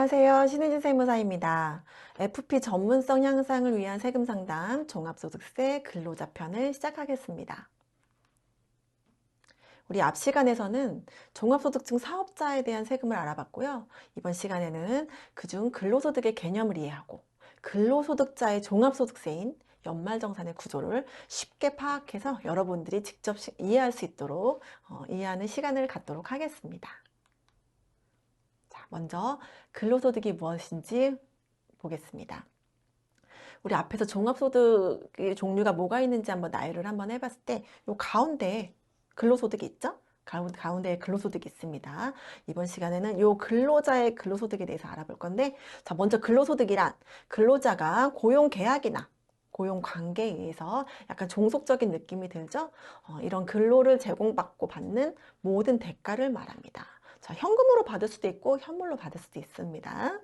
안녕하세요. 신혜진 세무사입니다. FP 전문성 향상을 위한 세금 상담 종합소득세 근로자 편을 시작하겠습니다. 우리 앞 시간에서는 종합소득증 사업자에 대한 세금을 알아봤고요. 이번 시간에는 그중 근로소득의 개념을 이해하고 근로소득자의 종합소득세인 연말정산의 구조를 쉽게 파악해서 여러분들이 직접 이해할 수 있도록 이해하는 시간을 갖도록 하겠습니다. 자, 먼저 근로소득이 무엇인지 보겠습니다. 우리 앞에서 종합소득의 종류가 뭐가 있는지 한번 나열을 한번 해봤을 때 요 가운데 근로소득이 있죠? 가운데에 근로소득이 있습니다. 이번 시간에는 요 근로자의 근로소득에 대해서 알아볼 건데, 자, 먼저 근로소득이란 근로자가 고용계약이나 고용관계에 의해서 약간 종속적인 느낌이 들죠? 이런 근로를 제공받고 받는 모든 대가를 말합니다. 자, 현금으로 받을 수도 있고 현물로 받을 수도 있습니다.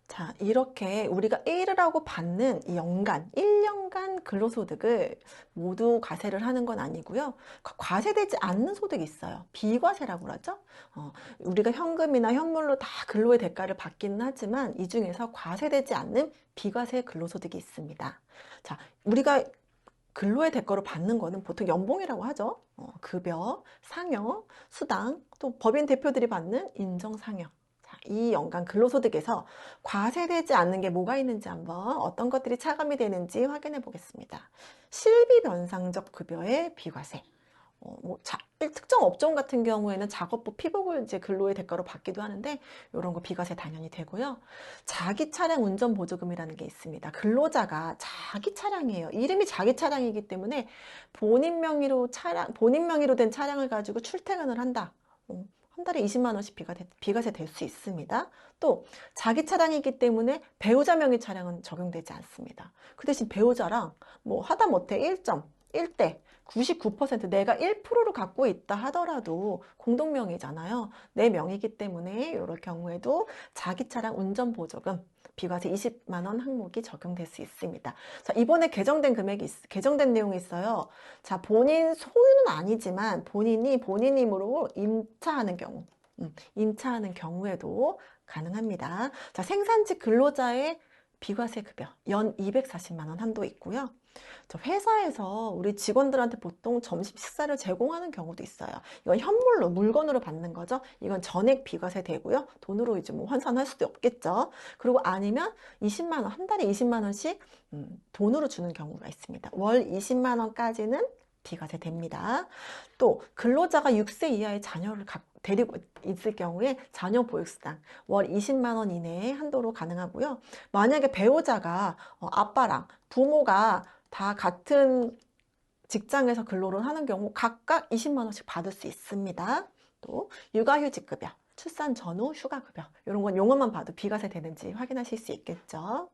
자, 이렇게 우리가 1을 하고 받는 이 1년간 근로소득을 모두 과세를 하는 건 아니고요. 과세되지 않는 소득이 있어요. 비과세라고 그러죠. 우리가 현금이나 현물로 다 근로의 대가를 받기는 하지만 이 중에서 과세되지 않는 비과세 근로소득이 있습니다. 자, 우리가 근로의 대가로 받는 거는 보통 연봉이라고 하죠. 급여, 상여, 수당, 또 법인 대표들이 받는 인정상여. 자, 이 연간 근로소득에서 과세되지 않는 게 뭐가 있는지 한번 어떤 것들이 차감이 되는지 확인해 보겠습니다. 실비 변상적 급여의 비과세. 특정 업종 같은 경우에는 작업부 피복을 이제 근로의 대가로 받기도 하는데, 이런 거 비과세 당연히 되고요. 자기 차량 운전 보조금이라는 게 있습니다. 근로자가 자기 차량이에요. 이름이 자기 차량이기 때문에 본인 명의로 된 차량을 가지고 출퇴근을 한다. 한 달에 20만 원씩 비과세 될 수 있습니다. 또 자기 차량이기 때문에 배우자 명의 차량은 적용되지 않습니다. 그 대신 배우자랑 뭐 하다못해 1대 99% 내가 1%를 갖고 있다 하더라도 공동명의잖아요. 내 명의이기 때문에 이럴 경우에도 자기 차량 운전보조금 비과세 20만 원 항목이 적용될 수 있습니다. 자, 이번에 개정된 내용이 있어요. 자, 본인 소유는 아니지만 본인이 본인 힘으로 임차하는 경우에도 가능합니다. 자, 생산직 근로자의 비과세 급여 연 240만 원 한도 있고요. 저 회사에서 우리 직원들한테 보통 점심 식사를 제공하는 경우도 있어요. 이건 현물로, 물건으로 받는 거죠. 이건 전액 비과세 되고요. 돈으로 이제 뭐 환산할 수도 없겠죠. 그리고 아니면 20만 원, 한 달에 20만 원씩 돈으로 주는 경우가 있습니다. 월 20만 원까지는 비과세 됩니다. 또 근로자가 6세 이하의 자녀를 데리고 있을 경우에 자녀 보육수당 월 20만 원 이내에 한도로 가능하고요. 만약에 배우자가 아빠랑 부모가 다 같은 직장에서 근로를 하는 경우 각각 20만 원씩 받을 수 있습니다. 또 육아휴직급여, 출산 전후 휴가급여 이런 건 용어만 봐도 비과세 되는지 확인하실 수 있겠죠.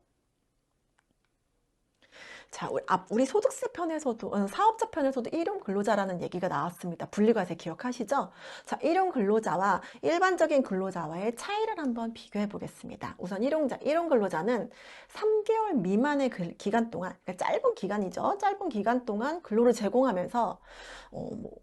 자, 우리 소득세 편에서도, 사업자 편에서도 일용 근로자라는 얘기가 나왔습니다. 분리과세 기억하시죠? 자, 일용 근로자와 일반적인 근로자와의 차이를 한번 비교해 보겠습니다. 우선 일용 근로자는 3개월 미만의 기간 동안, 그러니까 짧은 기간이죠. 짧은 기간 동안 근로를 제공하면서,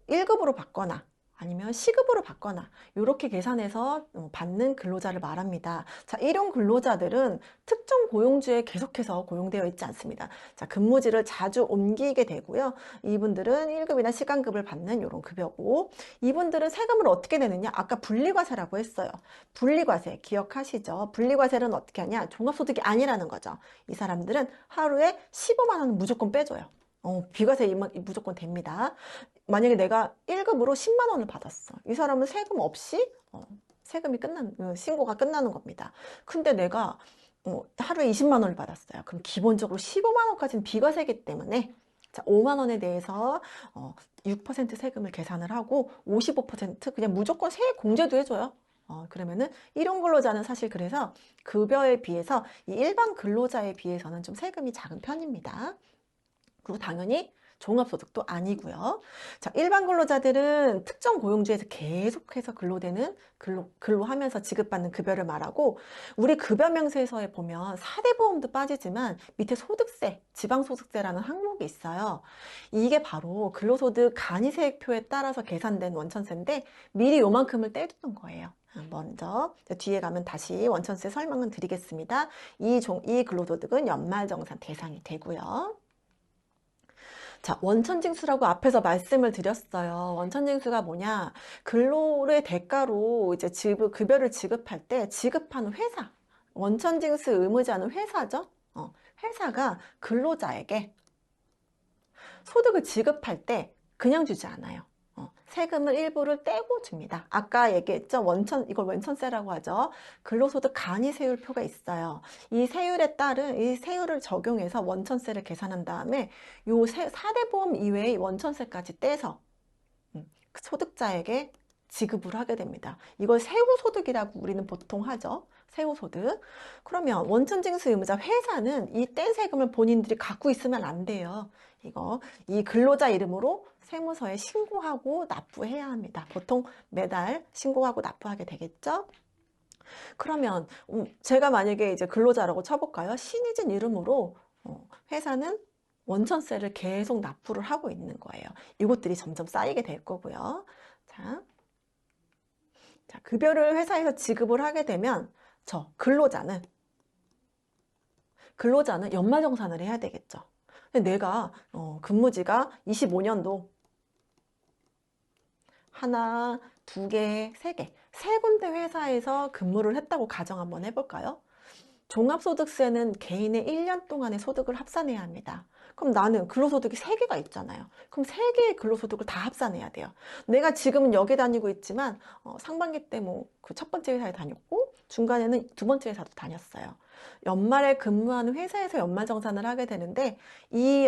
1급으로 받거나, 아니면 시급으로 받거나 이렇게 계산해서 받는 근로자를 말합니다. 자, 일용 근로자들은 특정 고용주에 계속해서 고용되어 있지 않습니다. 자, 근무지를 자주 옮기게 되고요. 이분들은 1급이나 시간급을 받는 이런 급여고, 이분들은 세금을 어떻게 내느냐? 아까 분리과세라고 했어요. 분리과세 기억하시죠? 분리과세는 어떻게 하냐? 종합소득이 아니라는 거죠. 이 사람들은 하루에 15만 원은 무조건 빼줘요. 비과세 무조건 됩니다. 만약에 내가 1급으로 10만 원을 받았어. 이 사람은 세금 없이 신고가 끝나는 겁니다. 근데 내가 하루에 20만 원을 받았어요. 그럼 기본적으로 15만 원까지는 비과세이기 때문에, 자, 5만 원에 대해서 6% 세금을 계산을 하고 55% 그냥 무조건 세액 공제도 해줘요. 그러면은 일용 근로자는 사실 그래서 급여에 비해서 이 일반 근로자에 비해서는 좀 세금이 작은 편입니다. 그리고 당연히 종합소득도 아니고요. 자, 일반 근로자들은 특정 고용주에서 계속해서 근로하면서 지급받는 급여를 말하고, 우리 급여 명세서에 보면 4대 보험도 빠지지만 밑에 소득세, 지방소득세라는 항목이 있어요. 이게 바로 근로소득 간이세액표에 따라서 계산된 원천세인데 미리 요만큼을 떼두는 거예요. 먼저 뒤에 가면 다시 원천세 설명은 드리겠습니다. 이 근로소득은 연말정산 대상이 되고요. 자, 원천징수라고 앞에서 말씀을 드렸어요. 원천징수가 뭐냐? 근로의 대가로 이제 급여를 지급할 때 지급하는 회사, 원천징수 의무자는 회사죠. 회사가 근로자에게 소득을 지급할 때 그냥 주지 않아요. 세금을 일부를 떼고 줍니다. 아까 얘기했죠? 이걸 원천세라고 하죠. 근로소득 간이세율표가 있어요. 이 세율에 따른, 이 세율을 적용해서 원천세를 계산한 다음에 요 4대 보험 이외의 원천세까지 떼서 소득자에게 지급을 하게 됩니다. 이걸 세후소득이라고 우리는 보통 하죠. 세후소득. 그러면 원천징수 의무자 회사는 이 뗀 세금을 본인들이 갖고 있으면 안 돼요. 이 근로자 이름으로 세무서에 신고하고 납부해야 합니다. 보통 매달 신고하고 납부하게 되겠죠. 그러면 제가 만약에 이제 근로자라고 쳐볼까요? 신의진 이름으로 회사는 원천세를 계속 납부를 하고 있는 거예요. 이것들이 점점 쌓이게 될 거고요. 자, 급여를 회사에서 지급을 하게 되면 근로자는 연말정산을 해야 되겠죠. 근데 내가 근무지가 25년도 하나, 두 개, 세 개, 세 군데 회사에서 근무를 했다고 가정 한번 해볼까요? 종합소득세는 개인의 1년 동안의 소득을 합산해야 합니다. 그럼 나는 근로소득이 3개가 있잖아요. 그럼 3개의 근로소득을 다 합산해야 돼요. 내가 지금은 여기 다니고 있지만 상반기 때 그 첫 번째 회사에 다녔고 중간에는 두 번째 회사도 다녔어요. 연말에 근무하는 회사에서 연말정산을 하게 되는데 이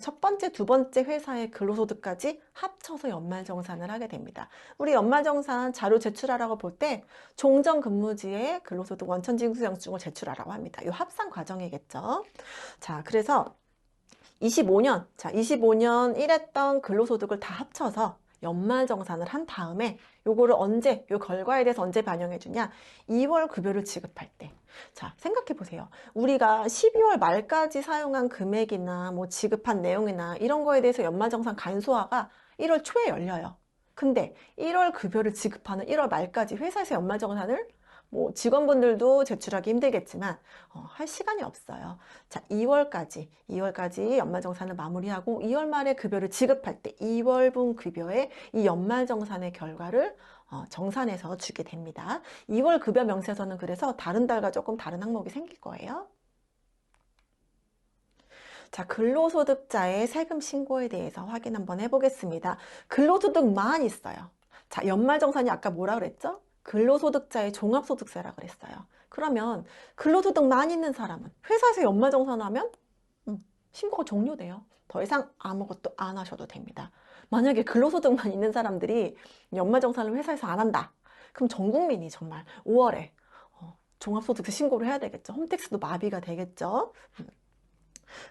첫 번째, 두 번째 회사의 근로소득까지 합쳐서 연말정산을 하게 됩니다. 우리 연말정산 자료 제출하라고 볼 때 종전근무지에 근로소득 원천징수 영수증을 제출하라고 합니다. 이 합산 과정이겠죠. 자, 그래서 25년 일했던 근로소득을 다 합쳐서 연말정산을 한 다음에 요거를 요 결과에 대해서 언제 반영해 주냐? 2월 급여를 지급할 때. 자, 생각해 보세요. 우리가 12월 말까지 사용한 금액이나 뭐 지급한 내용이나 이런 거에 대해서 연말정산 간소화가 1월 초에 열려요. 근데 1월 급여를 지급하는 1월 말까지 회사에서 연말정산을 뭐 직원분들도 제출하기 힘들겠지만 할 시간이 없어요. 자, 2월까지 연말정산을 마무리하고 2월 말에 급여를 지급할 때 2월분 급여에 이 연말정산의 결과를 정산해서 주게 됩니다. 2월 급여 명세서는 그래서 다른 달과 조금 다른 항목이 생길 거예요. 자, 근로소득자의 세금 신고에 대해서 확인 한번 해보겠습니다. 근로소득만 있어요. 자, 연말정산이 아까 뭐라 그랬죠? 근로소득자의 종합소득세라 그랬어요. 그러면 근로소득만 있는 사람은 회사에서 연말정산하면 신고가 종료돼요. 더 이상 아무것도 안 하셔도 됩니다. 만약에 근로소득만 있는 사람들이 연말정산을 회사에서 안 한다. 그럼 전 국민이 정말 5월에 종합소득세 신고를 해야 되겠죠. 홈택스도 마비가 되겠죠.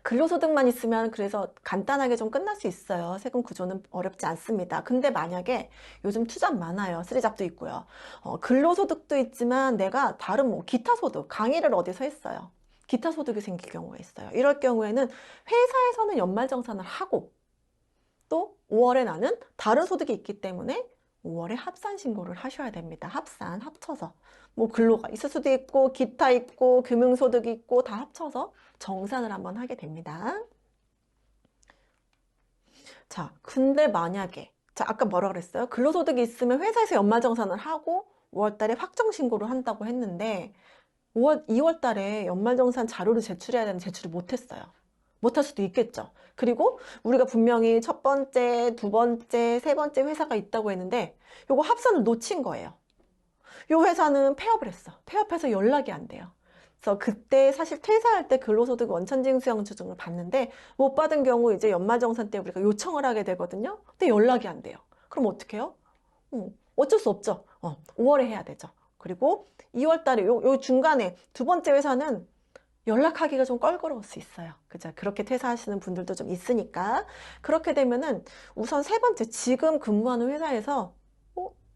근로소득만 있으면 그래서 간단하게 좀 끝날 수 있어요. 세금 구조는 어렵지 않습니다. 근데 만약에 요즘 투잡 많아요. 쓰리잡도 있고요. 근로소득도 있지만 내가 다른 기타 소득, 강의를 어디서 했어요. 기타 소득이 생길 경우가 있어요. 이럴 경우에는 회사에서는 연말정산을 하고 또 5월에 나는 다른 소득이 있기 때문에 5월에 합산 신고를 하셔야 됩니다. 합쳐서. 뭐 근로가 있을 수도 있고 기타 있고 금융소득이 있고 다 합쳐서 정산을 한번 하게 됩니다. 자, 근데 만약에 아까 뭐라 그랬어요? 근로소득이 있으면 회사에서 연말정산을 하고 5월달에 확정신고를 한다고 했는데 2월달에 연말정산 자료를 제출해야 되는데 제출을 못했어요. 못할 수도 있겠죠. 그리고 우리가 분명히 첫 번째, 두 번째, 세 번째 회사가 있다고 했는데 요거 합산을 놓친 거예요. 요 회사는 폐업을 했어. 폐업해서 연락이 안 돼요. 그래서 그때 사실 퇴사할 때 근로소득 원천징수영수증을 받는데 못 받은 경우 이제 연말정산 때 우리가 요청을 하게 되거든요. 근데 연락이 안 돼요. 그럼 어떻게 해요? 어쩔 수 없죠. 5월에 해야 되죠. 그리고 2월 달에 요 중간에 두 번째 회사는 연락하기가 좀 껄끄러울 수 있어요. 그죠? 그렇게 퇴사하시는 분들도 좀 있으니까. 그렇게 되면은 우선 세 번째, 지금 근무하는 회사에서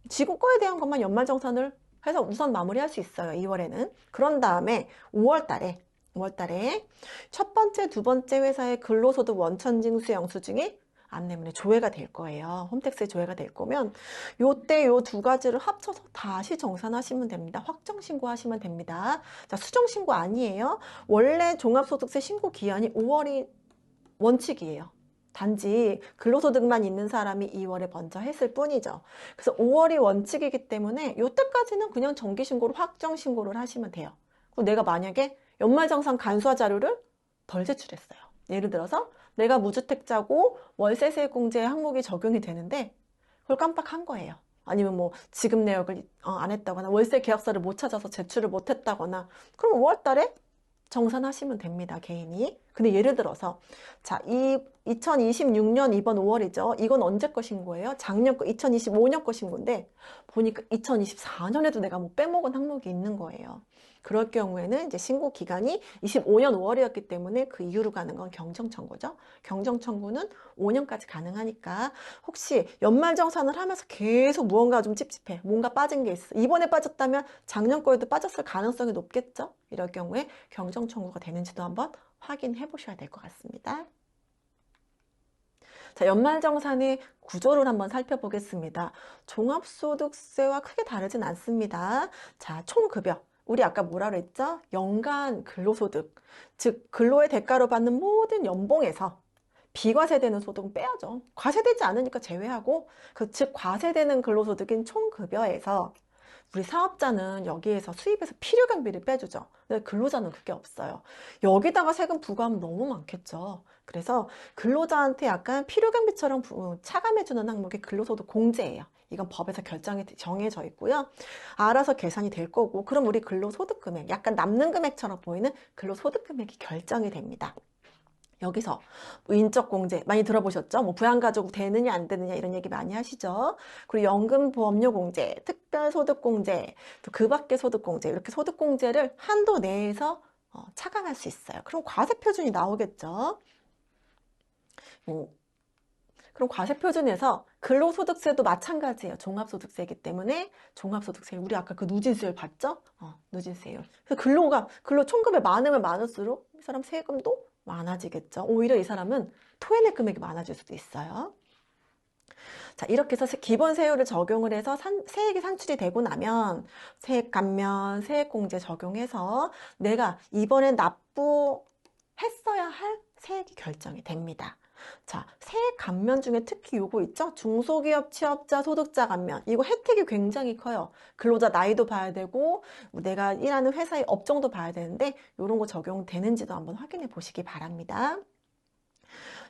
지금 거에 대한 것만 연말정산을 해서 우선 마무리할 수 있어요. 2월에는. 그런 다음에 5월 달에 첫 번째, 두 번째 회사의 근로소득 원천징수 영수증이 안 내면 조회가 될 거예요. 홈택스에 조회가 될 거면 요때 요 두 가지를 합쳐서 다시 정산하시면 됩니다. 확정 신고하시면 됩니다. 자, 수정 신고 아니에요. 원래 종합소득세 신고 기한이 5월이 원칙이에요. 단지 근로소득만 있는 사람이 2월에 먼저 했을 뿐이죠. 그래서 5월이 원칙이기 때문에 요때까지는 그냥 정기신고로 확정 신고를 하시면 돼요. 그리고 내가 만약에 연말정산 간수화 자료를 덜 제출했어요. 예를 들어서 내가 무주택자고 월세세 공제 항목이 적용이 되는데 그걸 깜빡한 거예요. 아니면 뭐 지급 내역을 안 했다거나 월세 계약서를 못 찾아서 제출을 못 했다거나 그럼 5월 달에 정산하시면 됩니다, 개인이. 근데 예를 들어서 자, 2026년 이번 5월이죠. 이건 언제 거 신고예요? 작년 거 2025년 거 신고인데 보니까 2024년에도 내가 뭐 빼먹은 항목이 있는 거예요. 그럴 경우에는 이제 신고 기간이 25년 5월이었기 때문에 그 이후로 가는 건 경정청구죠. 경정청구는 5년까지 가능하니까 혹시 연말정산을 하면서 계속 무언가 좀 찝찝해. 뭔가 빠진 게 있어. 이번에 빠졌다면 작년 거에도 빠졌을 가능성이 높겠죠. 이럴 경우에 경정청구가 되는지도 한번 확인해 보셔야 될 것 같습니다. 자, 연말정산의 구조를 한번 살펴보겠습니다. 종합소득세와 크게 다르진 않습니다. 자, 총급여. 우리 아까 뭐라 그랬죠? 연간 근로소득, 즉 근로의 대가로 받는 모든 연봉에서 비과세되는 소득은 빼야죠. 과세되지 않으니까 제외하고, 즉 과세되는 근로소득인 총급여에서 우리 사업자는 여기에서 수입에서 필요경비를 빼주죠. 근데 근로자는 그게 없어요. 여기다가 세금 부과하면 너무 많겠죠. 그래서 근로자한테 약간 필요경비처럼 차감해주는 항목이 근로소득 공제예요. 이건 법에서 결정이 정해져 있고요. 알아서 계산이 될 거고, 그럼 우리 근로소득 금액, 약간 남는 금액처럼 보이는 근로소득 금액이 결정이 됩니다. 여기서 인적공제 많이 들어보셨죠? 뭐 부양가족 되느냐 안 되느냐 이런 얘기 많이 하시죠? 그리고 연금보험료공제, 특별소득공제, 또 그 밖의 소득공제 이렇게 소득공제를 한도 내에서 차감할 수 있어요. 그럼 과세표준이 나오겠죠? 그럼 과세표준에서 근로소득세도 마찬가지예요. 종합소득세이기 때문에 종합소득세 우리 아까 그 누진세율 봤죠? 누진세율. 그래서 근로 총급이 많으면 많을수록 이 사람 세금도 많아지겠죠. 오히려 이 사람은 토해낼 금액이 많아질 수도 있어요. 자, 이렇게 해서 기본 세율을 적용을 해서 세액이 산출이 되고 나면 세액 감면, 세액공제 적용해서 내가 이번에 납부했어야 할 세액이 결정이 됩니다. 자, 세액 감면 중에 특히 요거 있죠? 중소기업 취업자 소득자 감면. 이거 혜택이 굉장히 커요. 근로자 나이도 봐야 되고 내가 일하는 회사의 업종도 봐야 되는데 이런 거 적용되는지도 한번 확인해 보시기 바랍니다.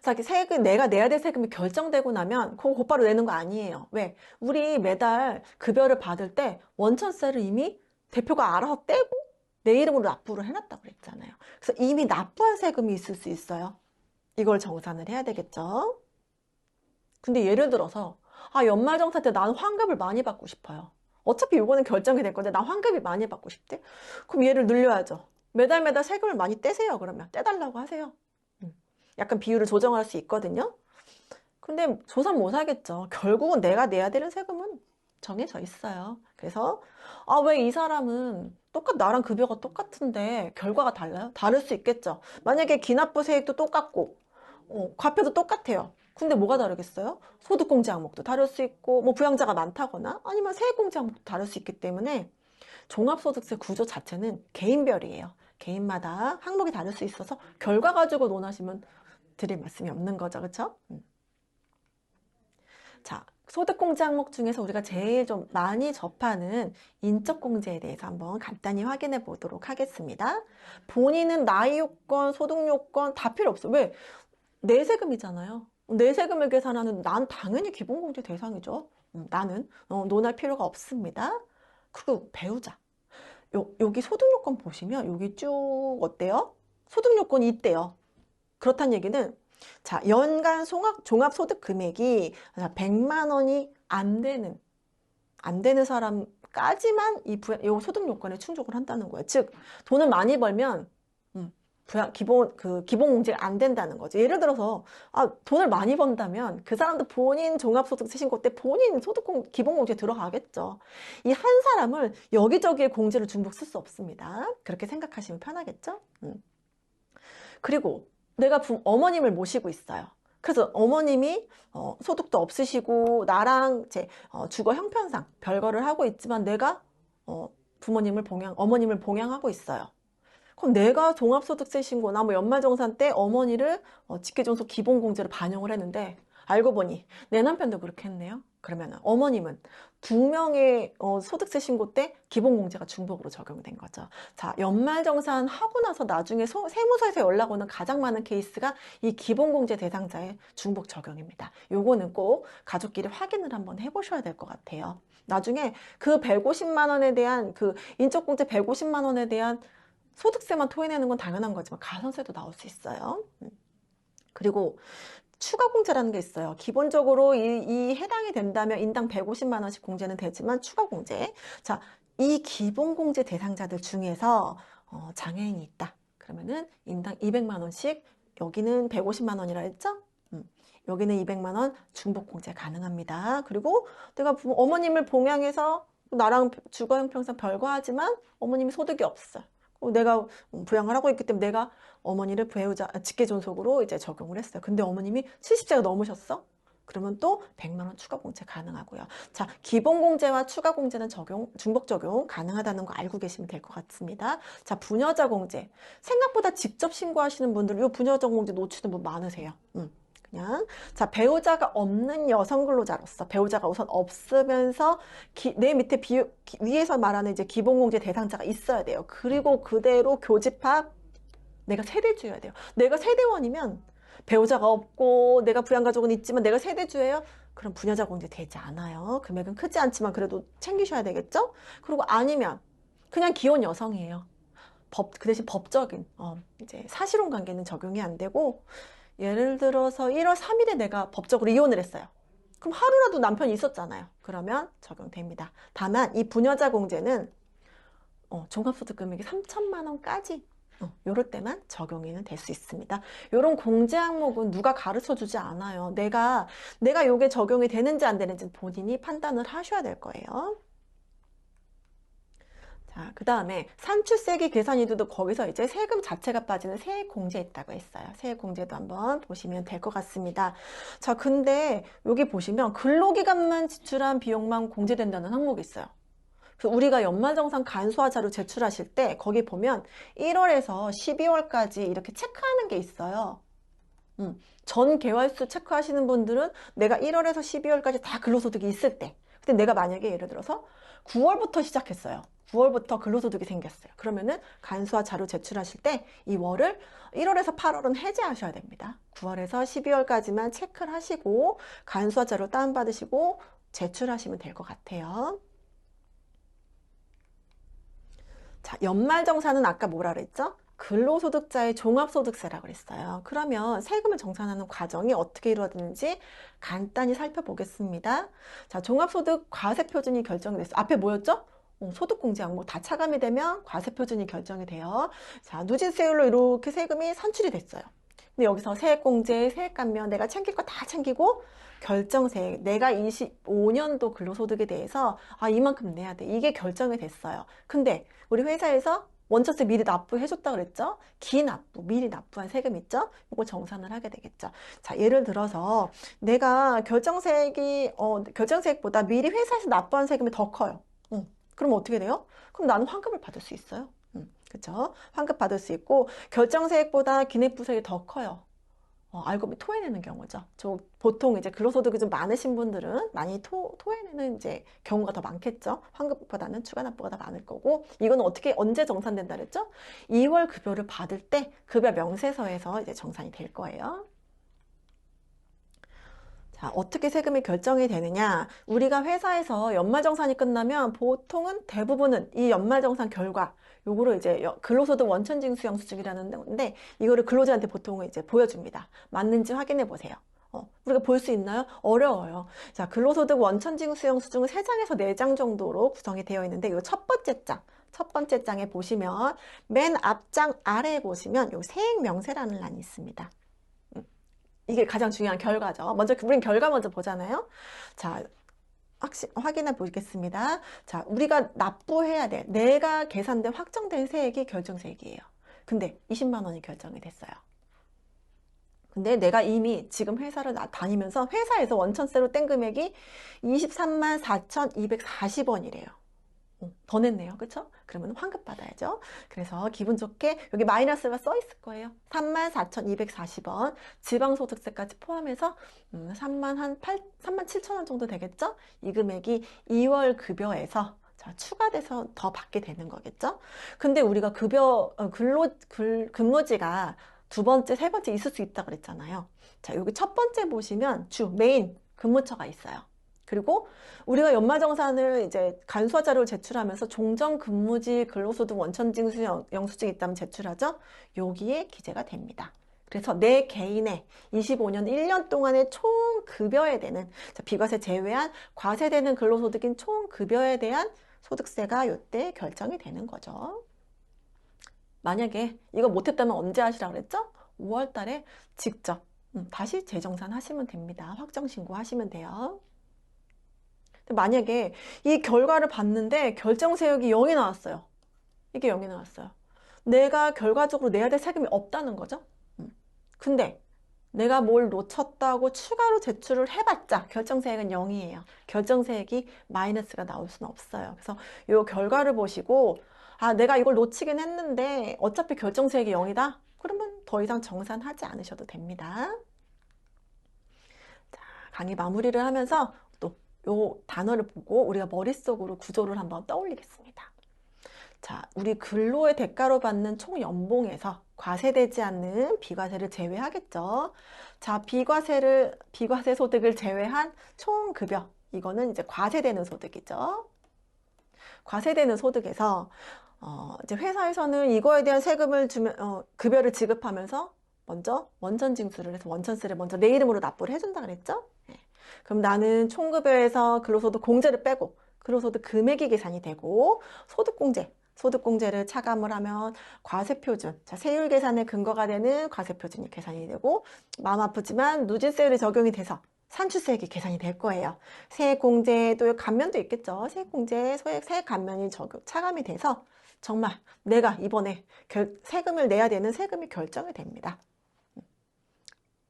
자, 세금이 내가 내야 될 세금이 결정되고 나면 그거 곧바로 내는 거 아니에요. 왜? 우리 매달 급여를 받을 때 원천세를 이미 대표가 알아서 떼고 내 이름으로 납부를 해놨다고 그랬잖아요. 그래서 이미 납부한 세금이 있을 수 있어요. 이걸 정산을 해야 되겠죠. 근데 예를 들어서 연말정산 때 나는 환급을 많이 받고 싶어요. 어차피 이거는 결정이 될 건데 나 환급이 많이 받고 싶대? 그럼 얘를 늘려야죠. 매달 세금을 많이 떼세요. 그러면 떼달라고 하세요. 약간 비율을 조정할 수 있거든요. 근데 조사 못 하겠죠. 결국은 내가 내야 되는 세금은 정해져 있어요. 그래서 왜 이 사람은 나랑 급여가 똑같은데 결과가 달라요? 다를 수 있겠죠. 만약에 기납부 세액도 똑같고 과표도 똑같아요. 근데 뭐가 다르겠어요? 소득공제 항목도 다를 수 있고 뭐 부양자가 많다거나 아니면 세액공제 항목도 다를 수 있기 때문에 종합소득세 구조 자체는 개인별이에요. 개인마다 항목이 다를 수 있어서 결과 가지고 논하시면 드릴 말씀이 없는 거죠. 그렇죠? 자, 소득공제 항목 중에서 우리가 제일 좀 많이 접하는 인적공제에 대해서 한번 간단히 확인해 보도록 하겠습니다. 본인은 나이 요건, 소득 요건 다 필요 없어. 왜? 내 세금이잖아요. 내 세금을 계산하는 난 당연히 기본공제 대상이죠. 나는 논할 필요가 없습니다. 그리고 배우자. 여기 소득 요건 보시면 여기 쭉 어때요? 소득 요건이 있대요. 그렇다는 얘기는 자, 연간 종합소득 금액이 100만 원이 안 되는 사람까지만 이 소득 요건에 충족을 한다는 거예요. 즉, 돈을 많이 벌면 기본공제가 안 된다는 거죠. 예를 들어서 돈을 많이 번다면 그 사람도 본인 종합소득세 신고 때 본인 기본공제 들어가겠죠. 이 한 사람을 여기저기에 공제를 중복 쓸 수 없습니다. 그렇게 생각하시면 편하겠죠. 그리고 내가 어머님을 모시고 있어요. 그래서 어머님이 소득도 없으시고 나랑 이제 주거 형편상 별거를 하고 있지만 내가 어머님을 봉양하고 있어요. 그럼 내가 종합소득세 신고나 뭐 연말정산 때 어머니를 직계존속 기본공제로 반영을 했는데 알고 보니 내 남편도 그렇게 했네요. 그러면 어머님은 두 명의 소득세 신고 때 기본공제가 중복으로 적용된 거죠. 자, 연말정산 하고 나서 나중에 세무서에서 연락 오는 가장 많은 케이스가 이 기본공제 대상자의 중복 적용입니다. 요거는 꼭 가족끼리 확인을 한번 해보셔야 될 것 같아요. 나중에 그 150만 원에 대한 그 인적공제 150만 원에 대한 소득세만 토해내는 건 당연한 거지만 가산세도 나올 수 있어요. 그리고 추가 공제라는 게 있어요. 기본적으로 이 해당이 된다면 인당 150만 원씩 공제는 되지만 추가 공제. 자, 이 기본 공제 대상자들 중에서 장애인이 있다. 그러면은 인당 200만 원씩 여기는 150만 원이라 했죠? 여기는 200만 원 중복 공제 가능합니다. 그리고 내가 어머님을 봉양해서 나랑 주거 형평상 별거하지만 어머님이 소득이 없어. 내가 부양을 하고 있기 때문에 내가 어머니를 직계존속으로 이제 적용을 했어요. 근데 어머님이 70세가 넘으셨어? 그러면 또 100만 원 추가 공제 가능하고요. 자, 기본 공제와 추가 공제는 중복 적용 가능하다는 거 알고 계시면 될 것 같습니다. 자, 부녀자 공제. 생각보다 직접 신고하시는 분들, 이 부녀자 공제 놓치는 분 많으세요. 그냥. 자, 배우자가 없는 여성 근로자로서 배우자가 우선 없으면서 내 밑에 위에서 말하는 이제 기본공제 대상자가 있어야 돼요. 그리고 그대로 교집합 내가 세대주여야 돼요. 내가 세대원이면 배우자가 없고 내가 부양가족은 있지만 내가 세대주예요. 그럼 부녀자 공제 되지 않아요. 금액은 크지 않지만 그래도 챙기셔야 되겠죠? 그리고 아니면 그냥 기혼 여성이에요. 그 대신 법적인 이제 사실혼 관계는 적용이 안 되고 예를 들어서 1월 3일에 내가 법적으로 이혼을 했어요. 그럼 하루라도 남편이 있었잖아요. 그러면 적용됩니다. 다만 이 부녀자 공제는 종합소득 금액이 3천만 원까지 요럴 때만 적용이 될 수 있습니다. 요런 공제 항목은 누가 가르쳐 주지 않아요. 내가 요게 적용이 되는지 안 되는지 본인이 판단을 하셔야 될 거예요. 자, 그 다음에 산출세기 계산이도 거기서 이제 세금 자체가 빠지는 세액 공제 있다고 했어요. 세액 공제도 한번 보시면 될 것 같습니다. 자, 근데 여기 보시면 근로기간만 지출한 비용만 공제된다는 항목이 있어요. 그래서 우리가 연말정산 간소화 자료 제출하실 때 거기 보면 1월에서 12월까지 이렇게 체크하는 게 있어요. 전 개월수 체크하시는 분들은 내가 1월에서 12월까지 다 근로소득이 있을 때, 근데 내가 만약에 예를 들어서 9월부터 시작했어요. 9월부터 근로소득이 생겼어요. 그러면은 간소화 자료 제출하실 때 이 월을 1월에서 8월은 해제하셔야 됩니다. 9월에서 12월까지만 체크를 하시고 간소화 자료 다운받으시고 제출하시면 될 것 같아요. 자, 연말정산은 아까 뭐라 그랬죠? 근로소득자의 종합소득세라고 그랬어요. 그러면 세금을 정산하는 과정이 어떻게 이루어지는지 간단히 살펴보겠습니다. 자, 종합소득 과세표준이 결정이 됐어요. 앞에 뭐였죠? 소득공제 항목 다 차감이 되면 과세표준이 결정이 돼요. 자, 누진세율로 이렇게 세금이 산출이 됐어요. 근데 여기서 세액공제, 세액감면 내가 챙길 거 다 챙기고 결정세액, 내가 25년도 근로소득에 대해서 이만큼 내야 돼. 이게 결정이 됐어요. 근데 우리 회사에서 원천세 미리 납부해줬다 그랬죠? 기납부, 미리 납부한 세금 있죠? 이거 정산을 하게 되겠죠. 자, 예를 들어서 내가 결정세액보다 미리 회사에서 납부한 세금이 더 커요. 그럼 어떻게 돼요? 그럼 나는 환급을 받을 수 있어요. 그쵸? 환급 받을 수 있고 결정세액보다 기내부세액이 더 커요. 알고 보면 토해내는 경우죠. 보통 이제 근로소득이 좀 많으신 분들은 많이 토해내는 이제 경우가 더 많겠죠. 환급보다는 추가 납부가 더 많을 거고, 이거는 언제 정산된다 그랬죠? 2월 급여를 받을 때 급여 명세서에서 이제 정산이 될 거예요. 자, 어떻게 세금이 결정이 되느냐? 우리가 회사에서 연말정산이 끝나면 보통은 대부분은 이 연말정산 결과 요거를 이제 근로소득 원천징수영수증이라는 건데 이거를 근로자한테 보통은 이제 보여줍니다. 맞는지 확인해 보세요. 우리가 볼 수 있나요? 어려워요. 자, 근로소득 원천징수영수증은 3장에서 4장 정도로 구성이 되어 있는데 이거 첫 번째 장에 보시면 맨 앞장 아래에 보시면 요 세액명세라는 란이 있습니다. 이게 가장 중요한 결과죠. 먼저 우린 결과 먼저 보잖아요. 자, 확인해 보겠습니다. 자, 우리가 납부해야 돼. 내가 계산된 확정된 세액이 결정세액이에요. 근데 20만 원이 결정이 됐어요. 근데 내가 이미 지금 회사를 다니면서 회사에서 원천세로 뗀 금액이 23만 4,240원이래요. 더 냈네요. 그쵸? 그러면 환급 받아야죠. 그래서 기분 좋게 여기 마이너스가 써 있을 거예요. 34,240원 지방소득세까지 포함해서 3만 7천 원 정도 되겠죠? 이 금액이 2월 급여에서 자, 추가돼서 더 받게 되는 거겠죠? 근데 우리가 근무지가 두 번째, 세 번째 있을 수 있다 그랬잖아요. 자, 여기 첫 번째 보시면 메인 근무처가 있어요. 그리고 우리가 연말정산을 이제 간소화 자료를 제출하면서 종전근무지 근로소득 원천징수 영수증이 있다면 제출하죠. 여기에 기재가 됩니다. 그래서 내 개인의 25년 1년 동안의 총 급여에 대한 비과세 제외한 과세되는 근로소득인 총 급여에 대한 소득세가 이때 결정이 되는 거죠. 만약에 이거 못했다면 언제 하시라고 그랬죠? 5월 달에 직접 다시 재정산 하시면 됩니다. 확정신고 하시면 돼요. 만약에 이 결과를 봤는데 결정세액이 0이 나왔어요. 이게 0이 나왔어요. 내가 결과적으로 내야 될 세금이 없다는 거죠. 근데 내가 뭘 놓쳤다고 추가로 제출을 해봤자 결정세액은 0이에요. 결정세액이 마이너스가 나올 수는 없어요. 그래서 이 결과를 보시고 아, 내가 이걸 놓치긴 했는데 어차피 결정세액이 0이다? 그러면 더 이상 정산하지 않으셔도 됩니다. 자, 강의 마무리를 하면서 또 요 단어를 보고 우리가 머릿속으로 구조를 한번 떠올리겠습니다. 자, 우리 근로의 대가로 받는 총 연봉에서 과세되지 않는 비과세를 제외하겠죠. 자, 비과세 소득을 제외한 총 급여. 이거는 이제 과세되는 소득이죠. 과세되는 소득에서 이제 회사에서는 이거에 대한 세금을 급여를 지급하면서 먼저 원천징수를 해서 원천세를 먼저 내 이름으로 납부를 해준다 그랬죠. 네. 그럼 나는 총급여에서 근로소득 공제를 빼고 근로소득 금액이 계산이 되고 소득공제를 차감을 하면 과세표준, 자, 세율 계산의 근거가 되는 과세표준이 계산이 되고 마음 아프지만 누진세율이 적용이 돼서 산출세액이 계산이 될 거예요. 세액공제 또 감면도 있겠죠. 세액공제, 세액 감면이 차감이 돼서 정말 내가 이번에 세금을 내야 되는 세금이 결정이 됩니다.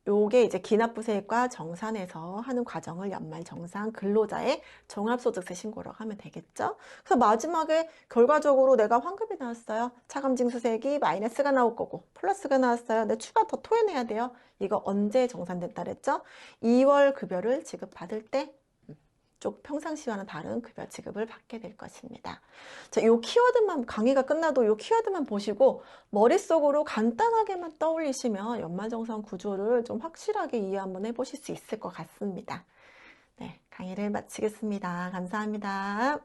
요게 이제 기납부세액과 정산해서 하는 과정을 연말정산 근로자의 종합소득세 신고라고 하면 되겠죠. 그래서 마지막에 결과적으로 내가 환급이 나왔어요. 차감징수세액이 마이너스가 나올 거고 플러스가 나왔어요. 근데 추가 더 토해내야 돼요. 이거 언제 정산됐다 그랬죠? 2월 급여를 지급받을 때 평상시와는 다른 급여 지급을 받게 될 것입니다. 자, 요 키워드만 강의가 끝나도 요 키워드만 보시고 머릿속으로 간단하게만 떠올리시면 연말정산 구조를 좀 확실하게 이해 한번 해보실 수 있을 것 같습니다. 네, 강의를 마치겠습니다. 감사합니다.